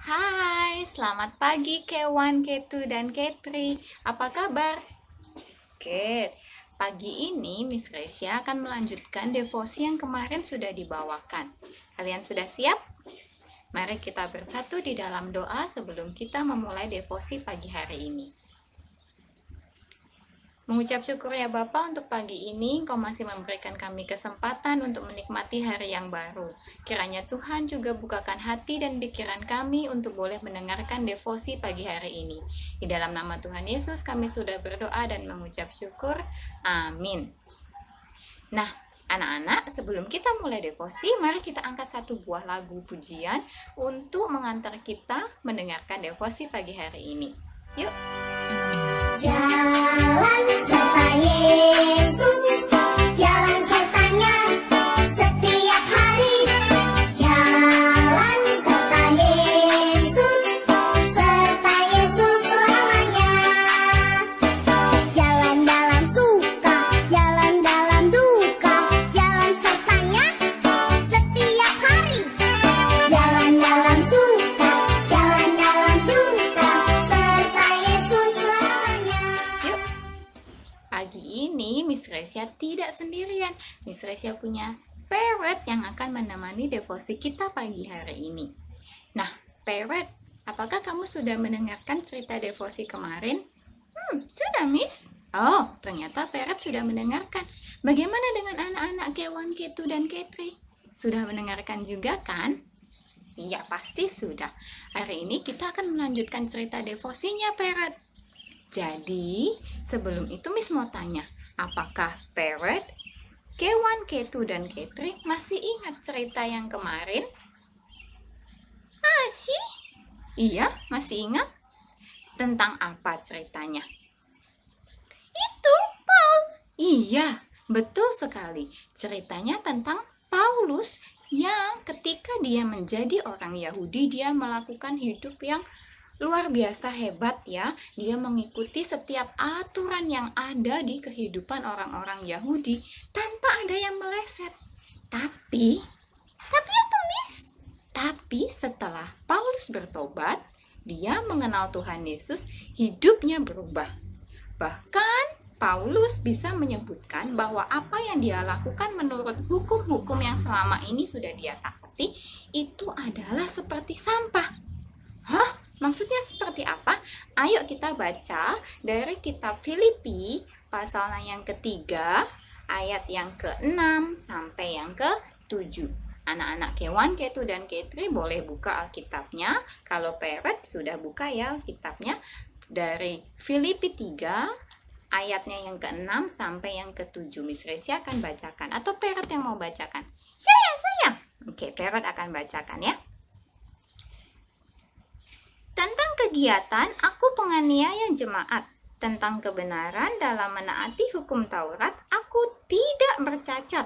Hai, selamat pagi K1, K2, dan K3. Apa kabar? Oke, pagi ini Miss Gracia akan melanjutkan devosi yang kemarin sudah dibawakan. Kalian sudah siap? Mari kita bersatu di dalam doa sebelum kita memulai devosi pagi hari ini. Mengucap syukur ya Bapa untuk pagi ini Engkau masih memberikan kami kesempatan untuk menikmati hari yang baru. Kiranya Tuhan juga bukakan hati dan pikiran kami untuk boleh mendengarkan devosi pagi hari ini. Di dalam nama Tuhan Yesus kami sudah berdoa dan mengucap syukur. Amin. Nah, anak-anak, sebelum kita mulai devosi, mari kita angkat satu buah lagu pujian untuk mengantar kita mendengarkan devosi pagi hari ini. Yuk! Jalan serta Yesus, jalan sertanya setiap hari. Jalan serta Yesus selamanya. Jalan dalam suka, jalan dalam duka, jalan sertanya setiap hari. Jalan dalam suka, jalan dalam duka, serta Yesus selamanya. Yuk, pagi ini Miss Gracia tidak sendirian. Miss Gracia punya Parrot yang akan menemani devosi kita pagi hari ini. Nah, Parrot, apakah kamu sudah mendengarkan cerita devosi kemarin? Sudah Miss. Oh, ternyata Parrot sudah mendengarkan. Bagaimana dengan anak-anak K1, K2, dan K3? Sudah mendengarkan juga kan? Iya, pasti sudah. Hari ini kita akan melanjutkan cerita devosinya, Parrot. Jadi, sebelum itu Miss mau tanya, apakah Parrot, K1, K2, dan K3 masih ingat cerita yang kemarin? Masih? Iya, masih ingat? Tentang apa ceritanya? Itu, Paul. Iya, betul sekali. Ceritanya tentang Paulus yang ketika dia menjadi orang Yahudi, dia melakukan hidup yang luar biasa hebat ya. Dia mengikuti setiap aturan yang ada di kehidupan orang-orang Yahudi tanpa ada yang meleset. Tapi apa, Miss? Tapi setelah Paulus bertobat, dia mengenal Tuhan Yesus, hidupnya berubah. Bahkan Paulus bisa menyebutkan bahwa apa yang dia lakukan menurut hukum-hukum yang selama ini sudah dia taati itu adalah seperti sampah. Hah? Maksudnya seperti apa? Ayo kita baca dari kitab Filipi pasal yang ketiga ayat yang ke-6 sampai yang ke-7. Anak-anak K1, K2, dan K3 boleh buka Alkitabnya. Kalau Parrot sudah buka ya Alkitabnya dari Filipi 3 ayatnya yang ke-6 sampai yang ke-7. Miss Gracia akan bacakan atau Parrot yang mau bacakan? Saya. Oke, Parrot akan bacakan ya. Tentang kegiatan aku penganiaya jemaat, tentang kebenaran dalam menaati hukum Taurat, aku tidak bercacat.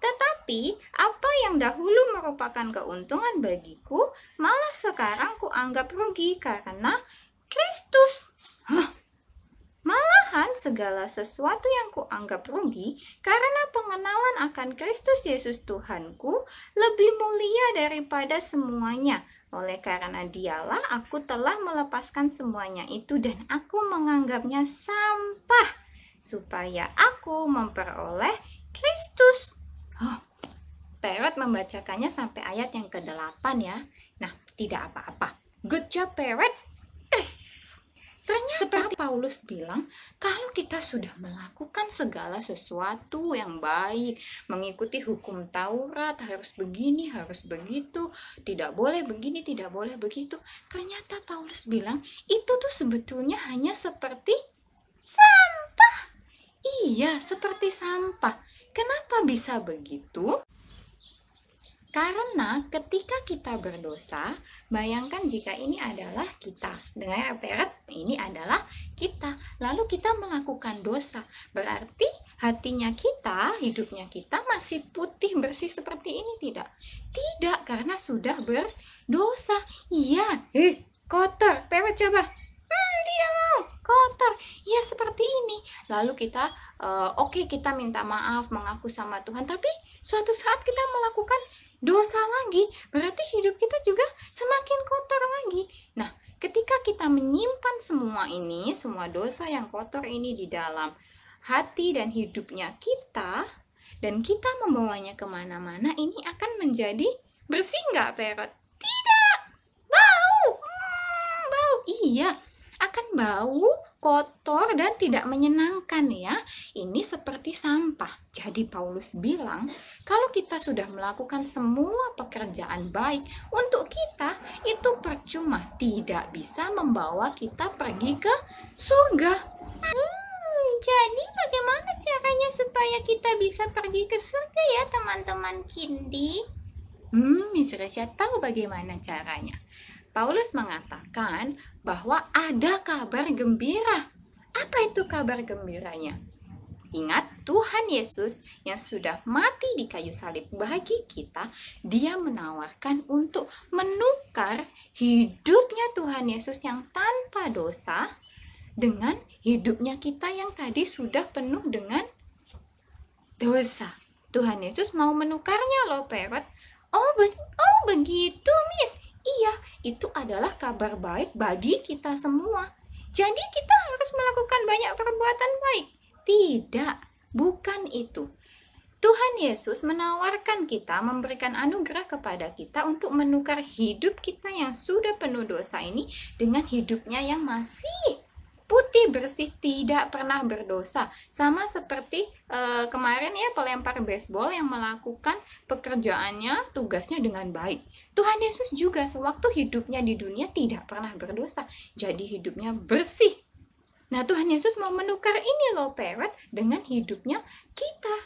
Tetapi apa yang dahulu merupakan keuntungan bagiku, malah sekarang kuanggap rugi karena Kristus. Malahan segala sesuatu yang kuanggap rugi karena pengenalan akan Kristus Yesus Tuhanku lebih mulia daripada semuanya. Oleh karena dialah aku telah melepaskan semuanya itu dan aku menganggapnya sampah supaya aku memperoleh Kristus. Parrot membacakannya sampai ayat yang ke-8 ya. Nah, tidak apa-apa. Good job Parrot. Ternyata seperti Paulus bilang, kalau kita sudah melakukan segala sesuatu yang baik, mengikuti hukum Taurat, harus begini, harus begitu, tidak boleh begini, tidak boleh begitu. Ternyata Paulus bilang, itu tuh sebetulnya hanya seperti sampah. Iya, seperti sampah. Kenapa bisa begitu? Karena ketika kita berdosa, bayangkan jika ini adalah kita. Dengar Parrot, ini adalah kita. Lalu kita melakukan dosa. Berarti hatinya kita, hidupnya kita masih putih bersih seperti ini tidak? Tidak, karena sudah berdosa. Iya, kotor. Parrot coba. Tidak mau, kotor. Ya seperti ini. Lalu kita, oke, kita minta maaf, mengaku sama Tuhan. Tapi suatu saat kita melakukan dosa lagi, berarti hidup kita juga semakin kotor lagi. semua dosa yang kotor ini di dalam hati dan hidupnya kita, dan kita membawanya kemana-mana, ini akan menjadi bersih nggak, Parrot? Tidak, bau. Bau, iya, akan bau, kotor, dan tidak menyenangkan ya. Ini seperti sampah. Jadi Paulus bilang, kalau kita sudah melakukan semua pekerjaan baik untuk kita, itu percuma, tidak bisa membawa kita pergi ke surga. Jadi bagaimana caranya supaya kita bisa pergi ke surga ya teman-teman Kindi? Miss Resya tahu bagaimana caranya. Paulus mengatakan bahwa ada kabar gembira. Apa itu kabar gembiranya? Ingat, Tuhan Yesus yang sudah mati di kayu salib bagi kita, Dia menawarkan untuk menukar hidupnya Tuhan Yesus yang tanpa dosa dengan hidupnya kita yang tadi sudah penuh dengan dosa. Tuhan Yesus mau menukarnya loh, Parrot. Oh begitu, Miss. Iya, itu adalah kabar baik bagi kita semua. Jadi kita harus melakukan banyak perbuatan baik. Tidak, bukan itu. Tuhan Yesus menawarkan kita, memberikan anugerah kepada kita untuk menukar hidup kita yang sudah penuh dosa ini dengan hidupnya yang masih putih, bersih, tidak pernah berdosa. Sama seperti kemarin ya, pelempar baseball yang melakukan pekerjaannya, tugasnya dengan baik. Tuhan Yesus juga sewaktu hidupnya di dunia tidak pernah berdosa. Jadi hidupnya bersih. Nah, Tuhan Yesus mau menukar ini loh, Parrot, dengan hidupnya kita.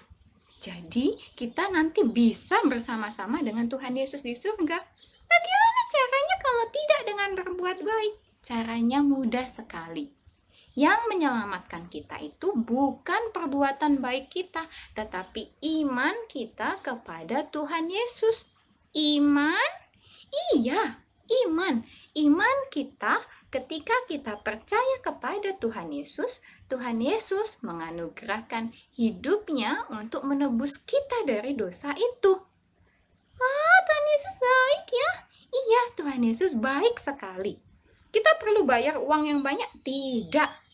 Jadi kita nanti bisa bersama-sama dengan Tuhan Yesus di surga. Bagaimana caranya kalau tidak dengan berbuat baik? Caranya mudah sekali. Yang menyelamatkan kita itu bukan perbuatan baik kita, tetapi iman kita kepada Tuhan Yesus. Iman? Iya, iman. Iman kita ketika kita percaya kepada Tuhan Yesus menganugerahkan hidupnya untuk menebus kita dari dosa itu. Wah, Tuhan Yesus baik ya. Iya, Tuhan Yesus baik sekali. Kita perlu bayar uang yang banyak? Tidak.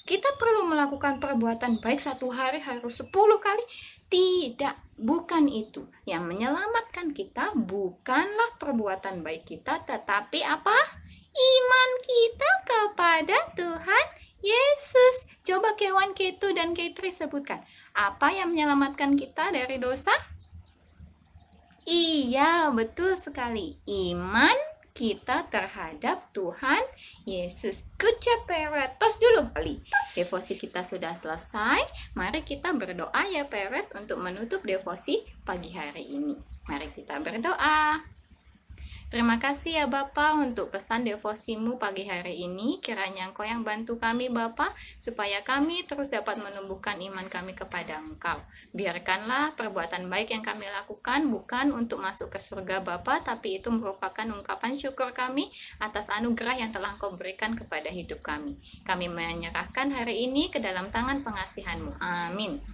Kita perlu melakukan perbuatan baik satu hari harus 10 kali? Tidak, bukan itu. Yang menyelamatkan kita bukanlah perbuatan baik kita, tetapi apa? Iman kita kepada Tuhan Yesus. Coba K1, K2, dan K3 sebutkan. Apa yang menyelamatkan kita dari dosa? Iya, betul sekali. Iman kita terhadap Tuhan Yesus. Good job, Parrot. Tos dulu kali. Devosi kita sudah selesai. Mari kita berdoa ya, Parrot, untuk menutup devosi pagi hari ini. Mari kita berdoa. Terima kasih ya Bapak untuk pesan devosimu pagi hari ini. Kiranya Engkau yang bantu kami Bapak, supaya kami terus dapat menumbuhkan iman kami kepada Engkau. Biarkanlah perbuatan baik yang kami lakukan bukan untuk masuk ke surga Bapak, tapi itu merupakan ungkapan syukur kami atas anugerah yang telah Engkau berikan kepada hidup kami. Kami menyerahkan hari ini ke dalam tangan pengasihan-Mu. Amin.